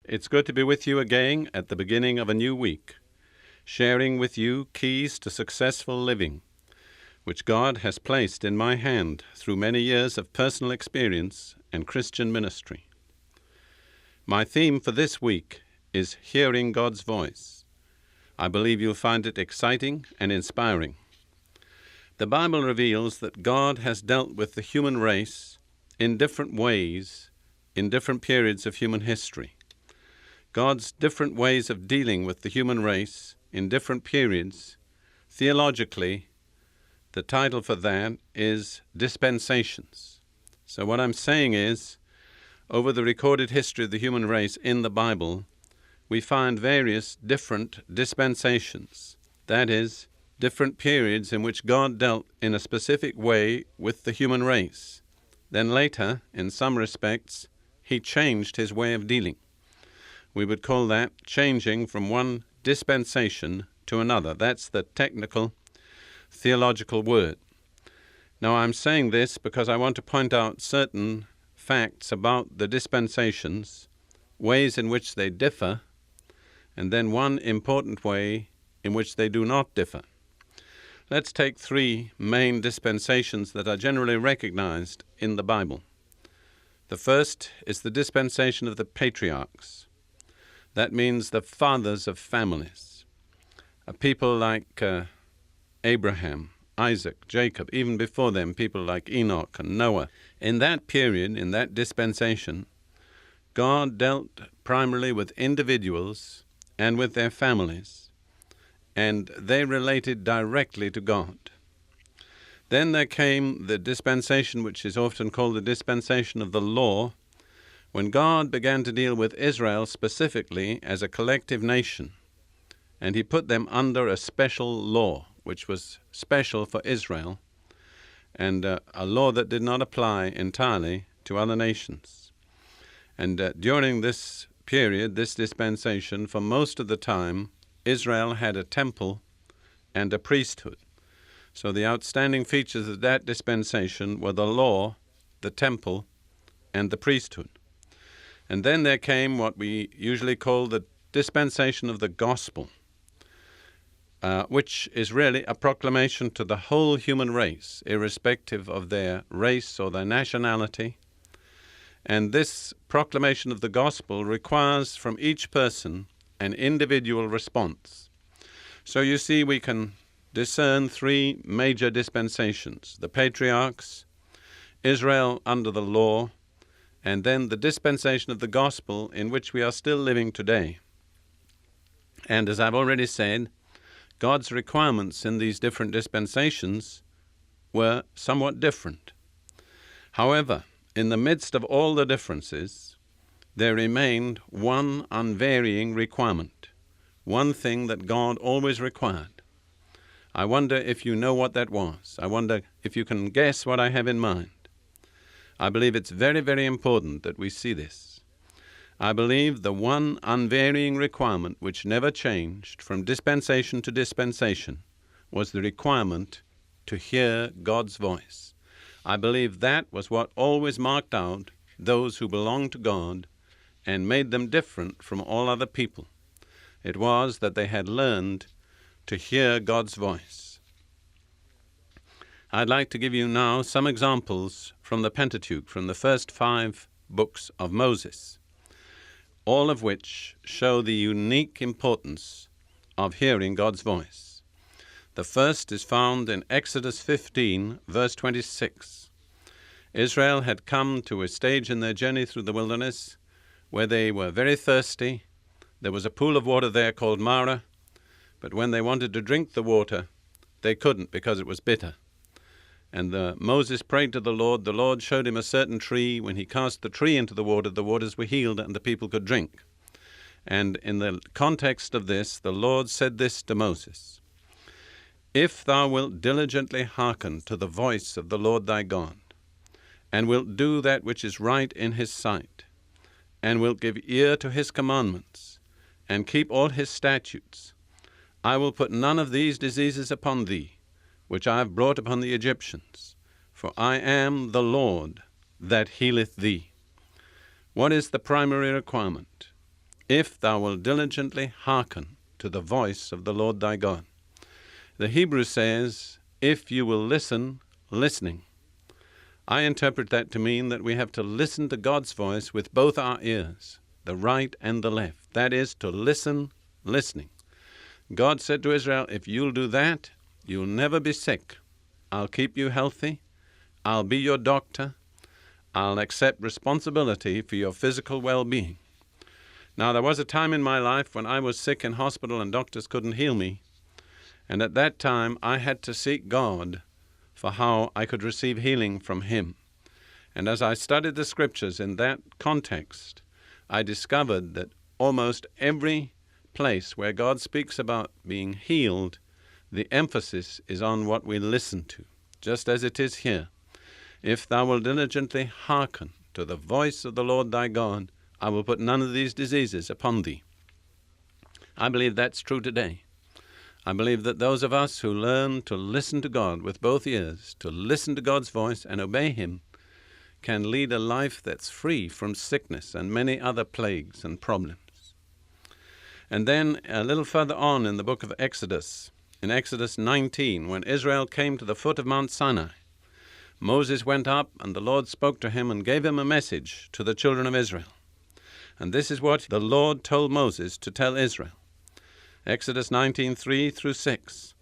It's good to be with you again at the beginning of a new week, sharing with you keys to successful living, which God has placed in my hand through many years of personal experience and Christian ministry. My theme for this week is hearing God's voice. I believe you'll find it exciting and inspiring. The Bible reveals that God has dealt with the human race in different ways in different periods of human history. God's different ways of dealing with the human race in different periods, theologically, the title for that is Dispensations. So what I'm saying is, over the recorded history of the human race in the Bible, we find various different dispensations. That is, different periods in which God dealt in a specific way with the human race. Then later, in some respects, he changed his way of dealing. We would call that changing from one dispensation to another. That's the technical, theological word. Now, I'm saying this because I want to point out certain facts about the dispensations, ways in which they differ, and then one important way in which they do not differ. Let's take three main dispensations that are generally recognized in the Bible. The first is the dispensation of the patriarchs. That means the fathers of families. People like Abraham, Isaac, Jacob, even before them, people like Enoch and Noah. In that period, in that dispensation, God dealt primarily with individuals and with their families, and they related directly to God. Then there came the dispensation which is often called the dispensation of the law, when God began to deal with Israel specifically as a collective nation, and he put them under a special law, which was special for Israel, and a law that did not apply entirely to other nations. And during this period, this dispensation, for most of the time, Israel had a temple and a priesthood. So the outstanding features of that dispensation were the law, the temple, and the priesthood. And then there came what we usually call the dispensation of the gospel, which is really a proclamation to the whole human race, irrespective of their race or their nationality. And this proclamation of the gospel requires from each person an individual response. So you see, we can discern three major dispensations: the patriarchs, Israel under the law, and then the dispensation of the gospel in which we are still living today. And as I've already said, God's requirements in these different dispensations were somewhat different. However, in the midst of all the differences, there remained one unvarying requirement, one thing that God always required. I wonder if you know what that was. I wonder if you can guess what I have in mind. I believe it's very, very important that we see this. I believe the one unvarying requirement which never changed from dispensation to dispensation was the requirement to hear God's voice. I believe that was what always marked out those who belonged to God and made them different from all other people. It was that they had learned to hear God's voice. I'd like to give you now some examples from the Pentateuch, from the first 5 books of Moses, all of which show the unique importance of hearing God's voice. The first is found in Exodus 15, verse 26. Israel had come to a stage in their journey through the wilderness where they were very thirsty. There was a pool of water there called Marah, but when they wanted to drink the water, they couldn't because it was bitter. And Moses prayed to the Lord showed him a certain tree. When he cast the tree into the waters were healed and the people could drink. And in the context of this, the Lord said this to Moses: "If thou wilt diligently hearken to the voice of the Lord thy God, and wilt do that which is right in his sight, and wilt give ear to his commandments, and keep all his statutes, I will put none of these diseases upon thee, which I have brought upon the Egyptians, for I am the Lord that healeth thee." What is the primary requirement? if thou wilt diligently hearken to the voice of the Lord thy God. The Hebrew says, if you will listen, listening. I interpret that to mean that we have to listen to God's voice with both our ears, the right and the left. That is, to listen, listening. God said to Israel, if you'll do that, you'll never be sick. I'll keep you healthy. I'll be your doctor. I'll accept responsibility for your physical well-being. Now, there was a time in my life when I was sick in hospital and doctors couldn't heal me. And at that time, I had to seek God for how I could receive healing from Him. And as I studied the Scriptures in that context, I discovered that almost every place where God speaks about being healed, the emphasis is on what we listen to, just as it is here. If thou wilt diligently hearken to the voice of the Lord thy God, I will put none of these diseases upon thee. I believe that's true today. I believe that those of us who learn to listen to God with both ears, to listen to God's voice and obey Him, can lead a life that's free from sickness and many other plagues and problems. And then a little further on in the book of Exodus, in Exodus 19, when Israel came to the foot of Mount Sinai, Moses went up and the Lord spoke to him and gave him a message to the children of Israel. And this is what the Lord told Moses to tell Israel. Exodus 19:3 through 6.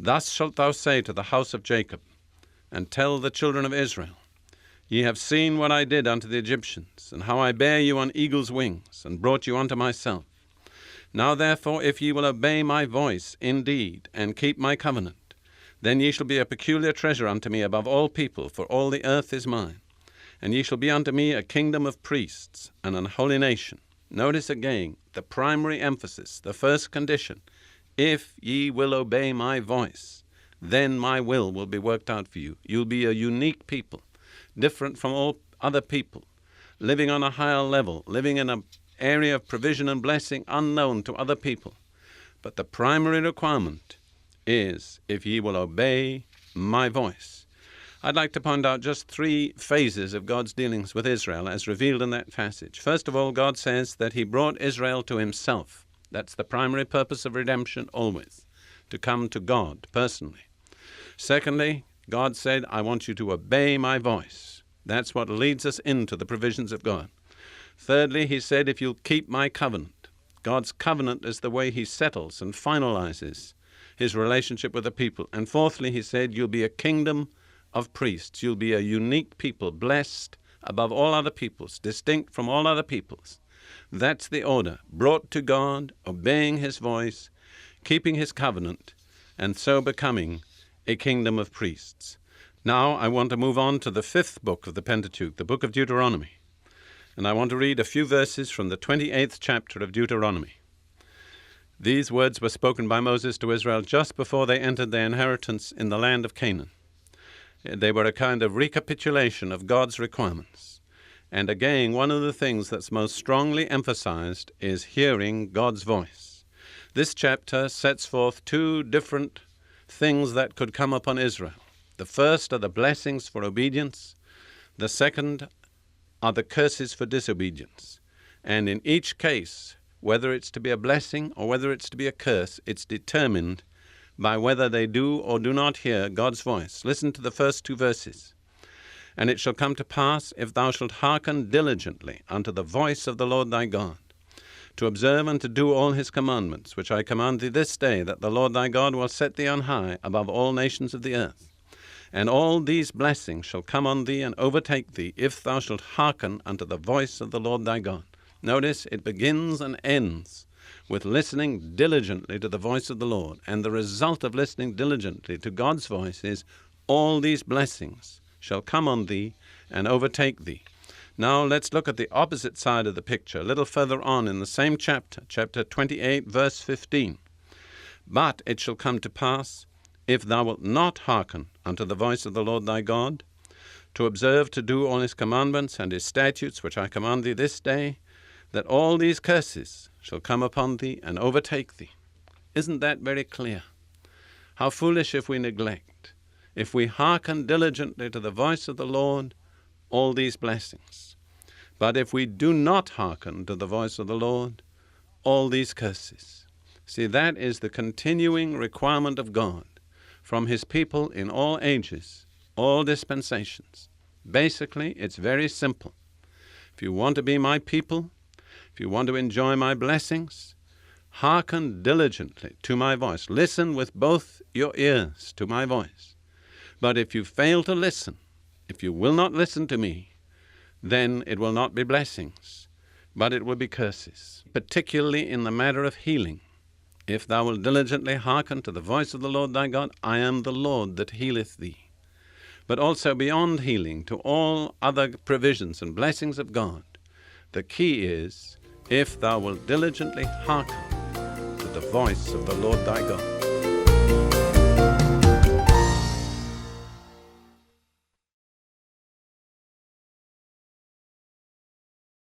Thus shalt thou say to the house of Jacob, and tell the children of Israel, Ye have seen what I did unto the Egyptians, and how I bare you on eagle's wings, and brought you unto myself. Now therefore, if ye will obey my voice indeed, and keep my covenant, then ye shall be a peculiar treasure unto me above all people, for all the earth is mine. And ye shall be unto me a kingdom of priests, and an holy nation. Notice again the primary emphasis, the first condition. If ye will obey my voice, then my will be worked out for you. You'll be a unique people, different from all other people, living on a higher level, living in an area of provision and blessing unknown to other people. But the primary requirement is, if ye will obey my voice. I'd like to point out just 3 phases of God's dealings with Israel as revealed in that passage. First of all, God says that He brought Israel to Himself. That's the primary purpose of redemption always, to come to God personally. Secondly, God said, I want you to obey my voice. That's what leads us into the provisions of God. Thirdly, He said, if you'll keep my covenant. God's covenant is the way He settles and finalizes His relationship with the people. And fourthly, He said, you'll be a kingdom of priests. You'll be a unique people, blessed above all other peoples, distinct from all other peoples. That's the order. Brought to God, obeying His voice, keeping His covenant, and so becoming a kingdom of priests. Now I want to move on to the 5th book of the Pentateuch, the book of Deuteronomy. And I want to read a few verses from the 28th chapter of Deuteronomy. These words were spoken by Moses to Israel just before they entered their inheritance in the land of Canaan. They were a kind of recapitulation of God's requirements. And again, one of the things that's most strongly emphasized is hearing God's voice. This chapter sets forth 2 different things that could come upon Israel. The first are the blessings for obedience. The second are the curses for disobedience. And in each case, whether it's to be a blessing or whether it's to be a curse, it's determined by whether they do or do not hear God's voice. Listen to the first 2 verses. And it shall come to pass, if thou shalt hearken diligently unto the voice of the Lord thy God, to observe and to do all His commandments, which I command thee this day, that the Lord thy God will set thee on high above all nations of the earth. And all these blessings shall come on thee and overtake thee, if thou shalt hearken unto the voice of the Lord thy God. Notice it begins and ends with listening diligently to the voice of the Lord. And the result of listening diligently to God's voice is all these blessings shall come on thee and overtake thee. Now let's look at the opposite side of the picture, a little further on in the same chapter, chapter 28, verse 15. But it shall come to pass, if thou wilt not hearken unto the voice of the Lord thy God, to observe to do all His commandments and His statutes, which I command thee this day, that all these curses shall come upon thee and overtake thee. Isn't that very clear? How foolish if we neglect. If we hearken diligently to the voice of the Lord, all these blessings. But if we do not hearken to the voice of the Lord, all these curses. See, that is the continuing requirement of God from his people in all ages, all dispensations. Basically, it's very simple. If you want to be my people, if you want to enjoy my blessings, hearken diligently to my voice. Listen with both your ears to my voice. But if you fail to listen, if you will not listen to me, then it will not be blessings, but it will be curses, particularly in the matter of healing. If thou wilt diligently hearken to the voice of the Lord thy God, I am the Lord that healeth thee. But also beyond healing, to all other provisions and blessings of God, the key is, if thou wilt diligently hearken to the voice of the Lord thy God.